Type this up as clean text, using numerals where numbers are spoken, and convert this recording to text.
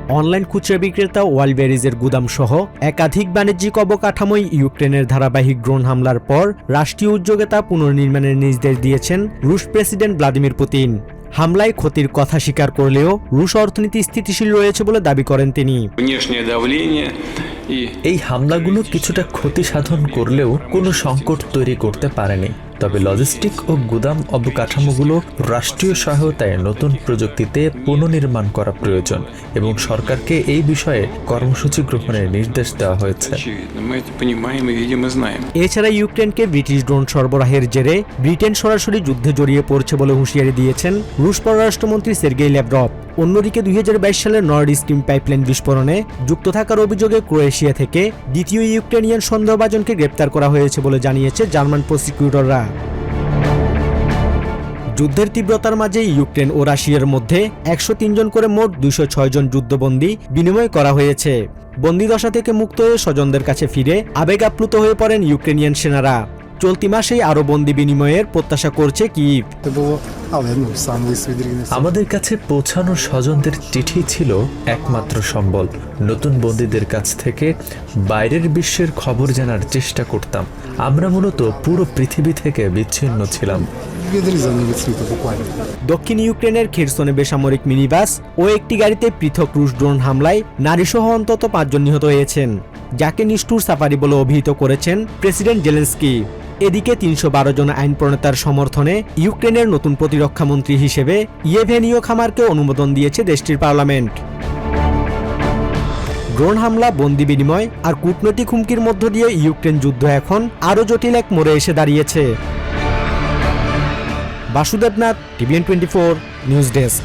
Online খুচরা বিক্রেতা ওয়ালবেরিজের গুদামসহ একাধিক বাণিজ্যিক অবকাঠামোয় ইউক্রেনের ধারাবাহিক ড্রোন হামলার পর রাষ্ট্রীয় উদ্যোগে তা পুনর্নির্মাণের নির্দেশ দিয়েছেন রুশ প্রেসিডেন্ট ভ্লাদিমির পুতিন। হামলায় ক্ষতির কথা স্বীকার করলেও রুশ অর্থনীতি স্থিতিশীল রয়েছে বলে দাবি করেন তিনি। এই হামলাগুলো কিছুটা ক্ষতি সাধন করলেও কোনো সংকট তৈরি করতে পারেনি, তবে লজিস্টিক ও গুদাম অবকাঠামোগুলো রাষ্ট্রীয় সহায়তায় নতুন প্রযুক্তিতে পুনর্নির্মাণ করা প্রয়োজন এবং সরকারকে এই বিষয়ে কর্মসূচি গ্রহণের নির্দেশ দেওয়া হয়েছে। এছাড়া ইউক্রেনকে ব্রিটিশ ড্রোন সরবরাহের জেরে ব্রিটেন সরাসরি যুদ্ধে জড়িয়ে পড়ছে বলে হুঁশিয়ারি দিয়েছেন রুশ পররাষ্ট্রমন্ত্রী সের্গেই ল্যাভরভ। অন্যদিকে ২০২২ সালের নর্ড স্ট্রিম পাইপলাইন বিস্ফোরণে যুক্ত থাকার অভিযোগে ক্রোয়েশিয়া থেকে দ্বিতীয় ইউক্রেনিয়ান সন্দেহভাজনকে গ্রেপ্তার করা হয়েছে বলে জানিয়েছে জার্মান প্রসিকিউটররা। যুদ্ধের তীব্রতার মাঝে ইউক্রেন ও রাশিয়ার মধ্যে ১০৩ জন করে মোট ২০৬ জন যুদ্ধবন্দী বিনিময় করা হয়েছে। বন্দিদশা থেকে মুক্ত হয়ে স্বজনদের কাছে ফিরে আবেগ আপ্লুত হয়ে পড়েন ইউক্রেনিয়ান সেনারা। চলতি মাসেই আরও বন্দি বিনিময়ের প্রত্যাশা করছে কিয়েভ। আমাদের কাছে পৌঁছানো স্বজনদের চিঠি ছিল একমাত্র সম্বল। নতুন বন্দীদের কাছ থেকে বাইরের বিশ্বের খবর জানার চেষ্টা করতাম। আমরা মূলত পুরো পৃথিবী থেকে বিচ্ছিন্ন ছিলাম। দক্ষিণ ইউক্রেনের খেরসনে বেসামরিক মিনিবাস ও একটি গাড়িতে পৃথক রুশ ড্রোন হামলায় নারীসহ অন্তত ৫ জন নিহত হয়েছেন, যাকে নিষ্ঠুর সাফারি বলে অভিহিত করেছেন প্রেসিডেন্ট জেলেনস্কি। এদিকে ৩১২ জন আইন প্রণেতার সমর্থনে ইউক্রেনের নতুন প্রতিরক্ষা মন্ত্রী হিসেবে ইয়েভেনিও খামারকে অনুমোদন দিয়েছে দেশটির পার্লামেন্ট। ড্রোন হামলা, বন্দি বিনিময় আর কূটনৈতিক হুমকির মধ্য দিয়ে ইউক্রেন যুদ্ধ এখন আরও জটিল এক মোড়ে এসে দাঁড়িয়েছে। Basudeb Nath, TVN24 news desk.